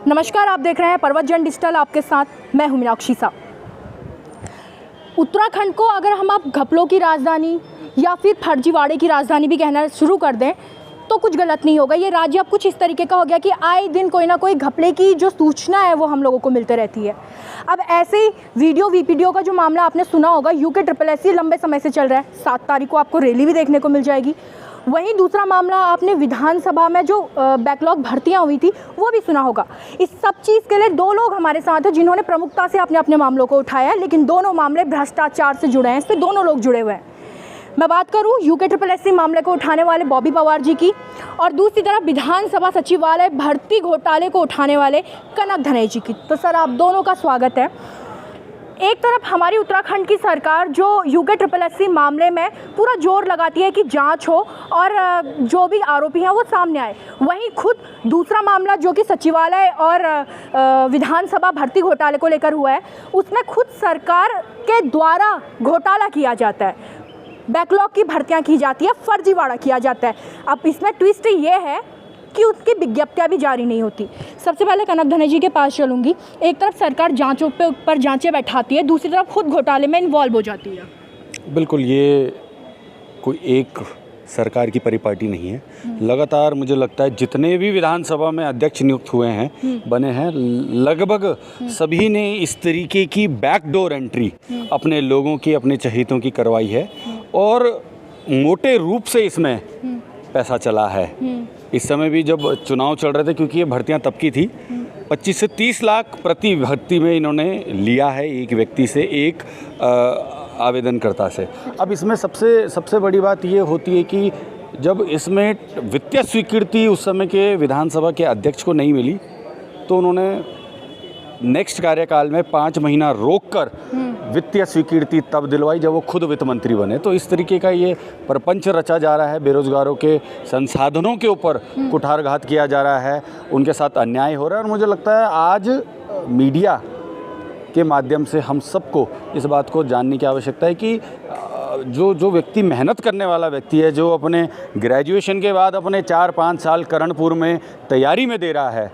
नमस्कार, आप देख रहे हैं पर्वत जन डिजिटल, आपके साथ मैं हूं मीनाक्षी सा। उत्तराखंड को अगर हम आप घपलों की राजधानी या फिर फर्जीवाड़े की राजधानी भी कहना शुरू कर दें तो कुछ गलत नहीं होगा। ये राज्य अब कुछ इस तरीके का हो गया कि आए दिन कोई ना कोई घपले की जो सूचना है वो हम लोगों को मिलते रहती है। अब ऐसे ही वीपीडीओ का जो मामला आपने सुना होगा, UKSSC लंबे समय से चल रहा है। 7 तारीख को आपको रैली भी देखने को मिल जाएगी। वहीं दूसरा मामला आपने विधानसभा में जो बैकलॉग भर्तियां हुई थी वो भी सुना होगा। इस सब चीज़ के लिए 2 लोग हमारे साथ हैं जिन्होंने प्रमुखता से अपने अपने मामलों को उठाया है, लेकिन दोनों मामले भ्रष्टाचार से जुड़े हैं। इस पर दोनों लोग जुड़े हुए हैं। मैं बात करूं UKSSC मामले को उठाने वाले बॉबी पवार जी की, और दूसरी तरफ विधानसभा सचिवालय भर्ती घोटाले को उठाने वाले कनक धनेजी जी की। तो सर, आप दोनों का स्वागत है। एक तरफ हमारी उत्तराखंड की सरकार जो UKSSC मामले में पूरा जोर लगाती है कि जांच हो और जो भी आरोपी हैं वो सामने आए, वहीं खुद दूसरा मामला जो कि सचिवालय और विधानसभा भर्ती घोटाले को लेकर हुआ है, उसमें खुद सरकार के द्वारा घोटाला किया जाता है, बैकलॉग की भर्तियां की जाती है, फर्जीवाड़ा किया जाता है। अब इसमें ट्विस्ट ये है कि उसकी विज्ञप्तियां भी जारी नहीं होती। सबसे पहले कनक धनेजी के पास चलूँगी। एक तरफ सरकार जांचों पे ऊपर जांचें बैठाती है, दूसरी तरफ खुद घोटाले में इन्वॉल्व हो जाती है। बिल्कुल, ये कोई एक सरकार की परिपाटी नहीं है। लगातार मुझे लगता है जितने भी विधानसभा में अध्यक्ष नियुक्त हुए हैं, बने हैं, लगभग सभी ने इस तरीके की बैकडोर एंट्री अपने लोगों की, अपने चहेतों की करवाई है, और मोटे रूप से इसमें पैसा चला है। इस समय भी जब चुनाव चल रहे थे, क्योंकि ये भर्तियां तब की थी, 25 से 30 लाख प्रति भर्ती में इन्होंने लिया है, एक व्यक्ति से, एक आवेदनकर्ता से। अब इसमें सबसे बड़ी बात ये होती है कि जब इसमें वित्तीय स्वीकृति उस समय के विधानसभा के अध्यक्ष को नहीं मिली, तो उन्होंने नेक्स्ट कार्यकाल में 5 महीना रोककर वित्तीय स्वीकृति तब दिलवाई जब वो खुद वित्त मंत्री बने। तो इस तरीके का ये प्रपंच रचा जा रहा है, बेरोजगारों के संसाधनों के ऊपर कुठारघात किया जा रहा है, उनके साथ अन्याय हो रहा है। और मुझे लगता है आज मीडिया के माध्यम से हम सबको इस बात को जानने की आवश्यकता है कि जो व्यक्ति मेहनत करने वाला व्यक्ति है, जो अपने ग्रेजुएशन के बाद अपने 4-5 साल करणपुर में तैयारी में दे रहा है,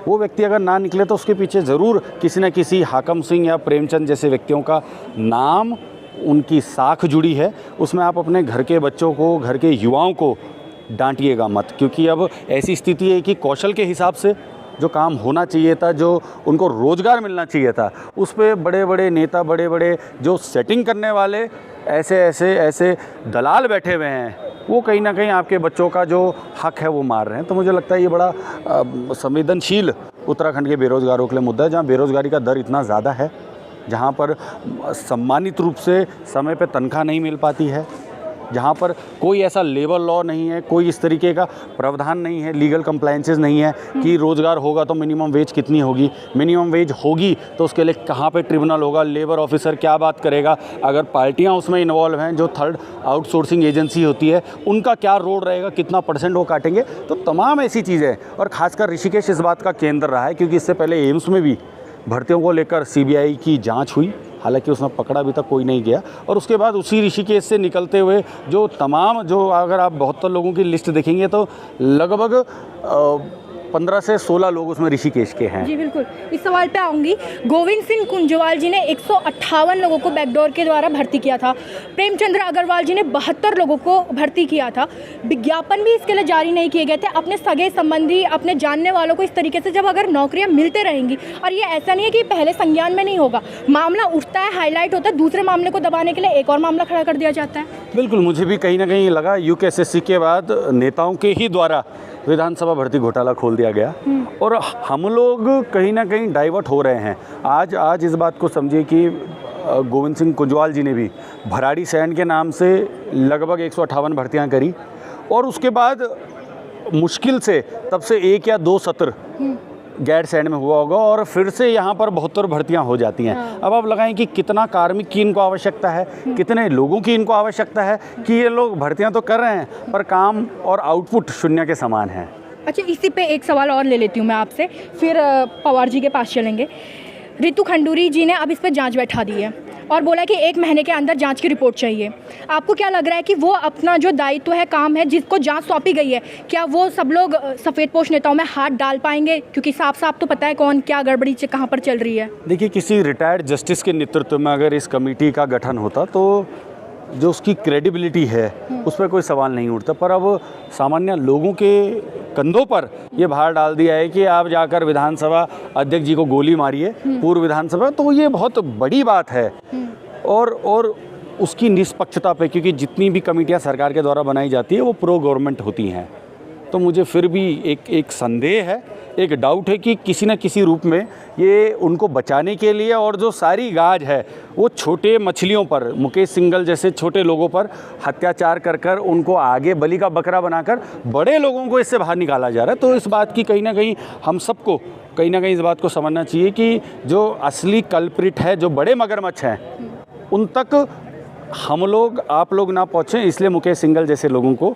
वो व्यक्ति अगर ना निकले तो उसके पीछे ज़रूर किसी न किसी हाकम सिंह या प्रेमचंद जैसे व्यक्तियों का नाम, उनकी साख जुड़ी है। उसमें आप अपने घर के बच्चों को, घर के युवाओं को डांटिएगा मत, क्योंकि अब ऐसी स्थिति है कि कौशल के हिसाब से जो काम होना चाहिए था, जो उनको रोज़गार मिलना चाहिए था, उस पर बड़े बड़े नेता, बड़े बड़े जो सेटिंग करने वाले ऐसे दलाल बैठे हुए हैं, वो कहीं ना कहीं आपके बच्चों का जो हक है वो मार रहे हैं। तो मुझे लगता है ये बड़ा संवेदनशील उत्तराखंड के बेरोज़गारों के लिए मुद्दा है, जहाँ बेरोज़गारी का दर इतना ज़्यादा है, जहाँ पर सम्मानित रूप से समय पे तनख्वाह नहीं मिल पाती है, जहाँ पर कोई ऐसा लेबर लॉ नहीं है, कोई इस तरीके का प्रावधान नहीं है, लीगल कंप्लायंसेस नहीं है कि रोज़गार होगा तो मिनिमम वेज कितनी होगी, मिनिमम वेज होगी तो उसके लिए कहाँ पे ट्रिब्यूनल होगा, लेबर ऑफिसर क्या बात करेगा, अगर पार्टियाँ उसमें इन्वॉल्व हैं, जो थर्ड आउटसोर्सिंग एजेंसी होती है, उनका क्या रोल रहेगा, कितना % वो काटेंगे। तो तमाम ऐसी चीज़ें, और ख़ासकर ऋषिकेश इस बात का केंद्र रहा है, क्योंकि इससे पहले एम्स में भी भर्तियों को लेकर CBI की जाँच हुई, हालांकि उसमें पकड़ा अभी तक कोई नहीं गया। और उसके बाद उसी ऋषिकेश से निकलते हुए जो अगर आप 72 लोगों की लिस्ट देखेंगे तो लगभग 15 से 16 लोग उसमें ऋषिकेश के हैं। जी बिल्कुल, इस सवाल पे आऊँगी। गोविंद सिंह कुंजवाल जी ने 158 लोगों को बैकडोर के द्वारा भर्ती किया था। प्रेमचंद्र अग्रवाल जी ने 72 लोगों को भर्ती किया था। विज्ञापन भी इसके लिए जारी नहीं किए गए थे। अपने सगे संबंधी, अपने जानने वालों को इस तरीके से जब अगर नौकरियां मिलते रहेंगी, और ये ऐसा नहीं है कि पहले संज्ञान में नहीं होगा, मामला उठता है, हाईलाइट होता है, दूसरे मामले को दबाने के लिए एक और मामला खड़ा कर दिया जाता है। बिल्कुल, मुझे भी कहीं ना कहीं लगा UKSSC के बाद नेताओं के ही द्वारा विधानसभा भर्ती घोटाला खोल दिया गया, और हम लोग कहीं ना कहीं डाइवर्ट हो रहे हैं। आज इस बात को समझिए कि गोविंद सिंह कुंजवाल जी ने भी भराड़ी सैन के नाम से लगभग 158 भर्तियां करी, और उसके बाद मुश्किल से तब से 1 या 2 सत्र गैर सैंड में हुआ होगा, और फिर से यहाँ पर 72 भर्तियाँ हो जाती हैं। अब आप लगाएं कि कितना कार्मिक की इनको आवश्यकता है, कितने लोगों की इनको आवश्यकता है कि ये लोग भर्तियाँ तो कर रहे हैं पर काम और आउटपुट शून्य के समान है। अच्छा, इसी पे एक सवाल और ले लेती हूँ मैं आपसे, फिर पवार जी के पास चलेंगे। रितु खंडूरी जी ने अब इस पर जांच बैठा दी है। और बोला है कि 1 महीने के अंदर जांच की रिपोर्ट चाहिए। आपको क्या लग रहा है कि वो अपना जो दायित्व है, काम है, जिसको जांच सौंपी गई है, क्या वो सब लोग सफ़ेदपोश नेताओं में हाथ डाल पाएंगे? क्योंकि साफ साफ तो पता है कौन क्या गड़बड़ी से कहाँ पर चल रही है। देखिए, किसी रिटायर्ड जस्टिस के नेतृत्व में अगर इस कमेटी का गठन होता तो जो उसकी क्रेडिबिलिटी है उस पर कोई सवाल नहीं उठता, पर अब सामान्य लोगों के कंधों पर ये भार डाल दिया है कि आप जाकर विधानसभा अध्यक्ष जी को गोली मारिए, पूर्व विधानसभा, तो ये बहुत बड़ी बात है। और उसकी निष्पक्षता पे, क्योंकि जितनी भी कमेटियां सरकार के द्वारा बनाई जाती है वो प्रो गवर्नमेंट होती हैं, तो मुझे फिर भी एक संदेह है, एक डाउट है कि किसी न किसी रूप में ये उनको बचाने के लिए, और जो सारी गाज है वो छोटे मछलियों पर, मुकेश सिंघल जैसे छोटे लोगों पर अत्याचार कर कर उनको आगे बलि का बकरा बनाकर बड़े लोगों को इससे बाहर निकाला जा रहा है। तो इस बात की कहीं ना कहीं हम सबको कहीं ना कहीं इस बात को समझना चाहिए कि जो असली कल्प्रिट है, जो बड़े मगरमच्छ हैं, उन तक हम लोग, आप लोग ना पहुँचें, इसलिए मुकेश सिंघल जैसे लोगों को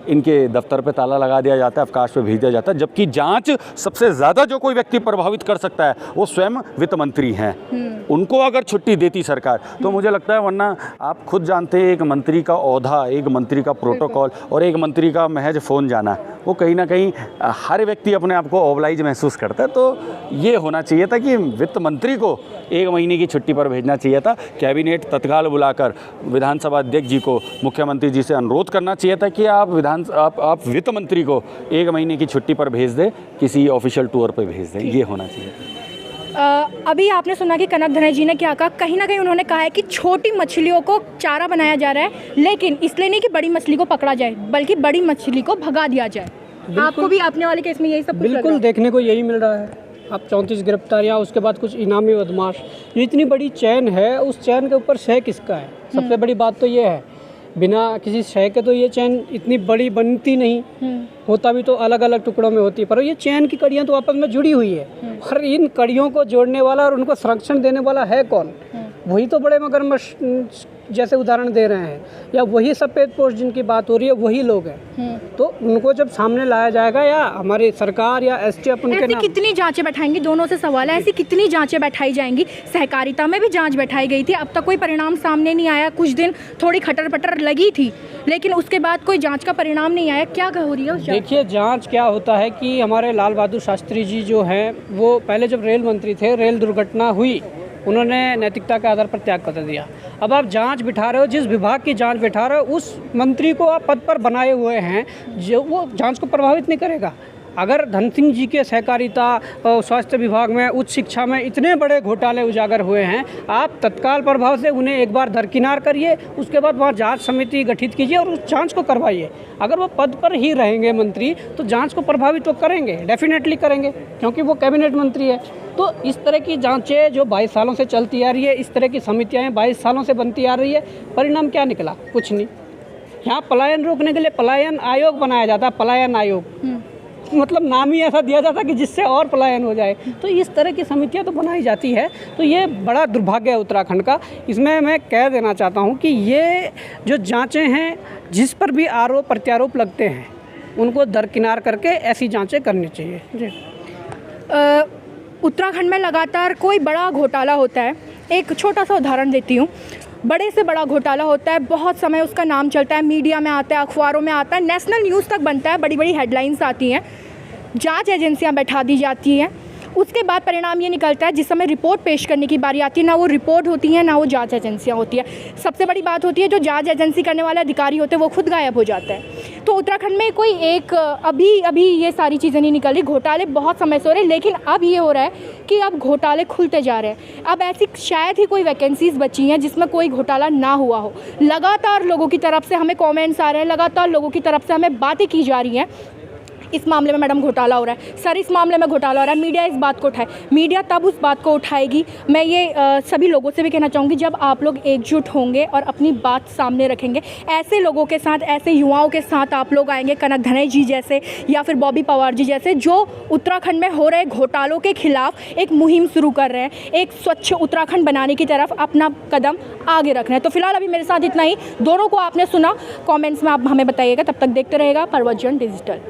इनके दफ्तर पे ताला लगा दिया जाता है, अवकाश पे भेज दिया जाता है। जबकि जांच सबसे ज़्यादा जो कोई व्यक्ति प्रभावित कर सकता है वो स्वयं वित्त मंत्री हैं। उनको अगर छुट्टी देती सरकार तो मुझे लगता है, वरना आप खुद जानते हैं एक मंत्री का ओहदा, एक मंत्री का प्रोटोकॉल और एक मंत्री का महज फ़ोन जाना, वो कहीं ना कहीं हर व्यक्ति अपने आप को ओबलाइज महसूस करता है। तो ये होना चाहिए था कि वित्त मंत्री को 1 महीने की छुट्टी पर भेजना चाहिए था। कैबिनेट तत्काल बुलाकर विधानसभा अध्यक्ष जी को, मुख्यमंत्री जी से अनुरोध करना चाहिए था कि आप वित्त मंत्री को 1 महीने की छुट्टी पर भेज दें, किसी ऑफिशियल टूर पर भेज दें, ये होना चाहिए। अभी आपने सुना कि कनक धनई जी ने क्या कहा। कहीं ना कहीं उन्होंने कहा है कि छोटी मछलियों को चारा बनाया जा रहा है, लेकिन इसलिए नहीं कि बड़ी मछली को पकड़ा जाए, बल्कि बड़ी मछली को भगा दिया जाए। आपको भी अपने वाले केस में यही सब बिल्कुल देखने को यही मिल रहा है। अब 34 गिरफ्तारियाँ, उसके बाद कुछ इनामी बदमाश, जो इतनी बड़ी चैन है, उस चैन के ऊपर शय किसका है? सबसे बड़ी बात तो ये है, बिना किसी शय के तो ये चैन इतनी बड़ी बनती नहीं, होता भी तो अलग अलग टुकड़ों में होती, पर ये चैन की कड़ियाँ तो आपस में जुड़ी हुई है। और इन कड़ियों को जोड़ने वाला और उनको संरक्षण देने वाला है कौन? वही तो बड़े मगरमच्छ जैसे उदाहरण दे रहे हैं, या वही सफ़ेदपोश जिनकी बात हो रही है, वही लोग हैं। तो उनको जब सामने लाया जाएगा, या हमारी सरकार या एसटीएफ उनके नाम, कितनी जांचें बैठाएंगी? दोनों से सवाल है, ऐसी कितनी जांचें बैठाई जाएंगी? सहकारिता में भी जांच बैठाई गई थी, अब तक कोई परिणाम सामने नहीं आया। कुछ दिन थोड़ी खटर पटर लगी थी, लेकिन उसके बाद कोई जांच का परिणाम नहीं आया। क्या हो रही है? देखिए, जांच क्या होता है कि हमारे लाल बहादुर शास्त्री जी जो हैं, वो पहले जब रेल मंत्री थे, रेल दुर्घटना हुई, उन्होंने नैतिकता के आधार पर त्यागपत्र दिया। अब आप जांच बिठा रहे हो, जिस विभाग की जांच बिठा रहे हो, उस मंत्री को आप पद पर बनाए हुए हैं, जो वो जांच को प्रभावित नहीं करेगा। अगर धन सिंह जी के सहकारिता, स्वास्थ्य विभाग में, उच्च शिक्षा में इतने बड़े घोटाले उजागर हुए हैं, आप तत्काल प्रभाव से उन्हें एक बार दरकिनार करिए, उसके बाद वहाँ जांच समिति गठित कीजिए और उस जांच को करवाइए। अगर वो पद पर ही रहेंगे मंत्री, तो जांच को प्रभावित तो करेंगे, डेफिनेटली करेंगे, क्योंकि वो कैबिनेट मंत्री है। तो इस तरह की जांचें जो 22 सालों से चलती आ रही है, इस तरह की समितियाँ 22 सालों से बनती आ रही है, परिणाम क्या निकला? कुछ नहीं। यहाँ पलायन रोकने के लिए पलायन आयोग बनाया जाता है, पलायन आयोग, मतलब नाम ही ऐसा दिया जाता है कि जिससे और पलायन हो जाए। तो इस तरह की समितियां तो बनाई जाती है, तो ये बड़ा दुर्भाग्य है उत्तराखंड का। इसमें मैं कह देना चाहता हूं कि ये जो जांचें हैं, जिस पर भी आरोप प्रत्यारोप लगते हैं, उनको दरकिनार करके ऐसी जांचें करनी चाहिए। जी, उत्तराखंड में लगातार कोई बड़ा घोटाला होता है। एक छोटा सा उदाहरण देती हूँ। बड़े से बड़ा घोटाला होता है, बहुत समय उसका नाम चलता है, मीडिया में आता है, अखबारों में आता है, नेशनल न्यूज़ तक बनता है, बड़ी बड़ी हेडलाइंस आती हैं, जांच एजेंसियां बैठा दी जाती हैं। उसके बाद परिणाम ये निकलता है, जिस समय रिपोर्ट पेश करने की बारी आती है, ना वो रिपोर्ट होती है, ना वो जांच एजेंसियां होती है। सबसे बड़ी बात होती है, जो जांच एजेंसी करने वाले अधिकारी होते हैं वो खुद गायब हो जाता है। तो उत्तराखंड में कोई एक अभी ये सारी चीज़ें नहीं निकल रही, घोटाले बहुत समय से हो रहे हैं, लेकिन अब ये हो रहा है कि अब घोटाले खुलते जा रहे हैं। अब ऐसी शायद ही कोई वैकेंसीज़ बची हैं जिसमें कोई घोटाला ना हुआ हो। लगातार लोगों की तरफ से हमें कमेंट्स आ रहे हैं, लगातार लोगों की तरफ से हमें बातें की जा रही हैं, इस मामले में मैडम घोटाला हो रहा है, सर इस मामले में घोटाला हो रहा है। मीडिया इस बात को उठाए, मीडिया तब उस बात को उठाएगी। मैं ये सभी लोगों से भी कहना चाहूँगी, जब आप लोग एकजुट होंगे और अपनी बात सामने रखेंगे, ऐसे लोगों के साथ, ऐसे युवाओं के साथ आप लोग आएंगे, कनक धनई जी जैसे या फिर बॉबी पवार जी जैसे, जो उत्तराखंड में हो रहे घोटालों के खिलाफ एक मुहिम शुरू कर रहे हैं, एक स्वच्छ उत्तराखंड बनाने की तरफ अपना कदम आगे रख रहे हैं। तो फिलहाल अभी मेरे साथ इतना ही। दोनों को आपने सुना, कॉमेंट्स में आप हमें बताइएगा। तब तक देखते रहेगा परवत जन डिजिटल।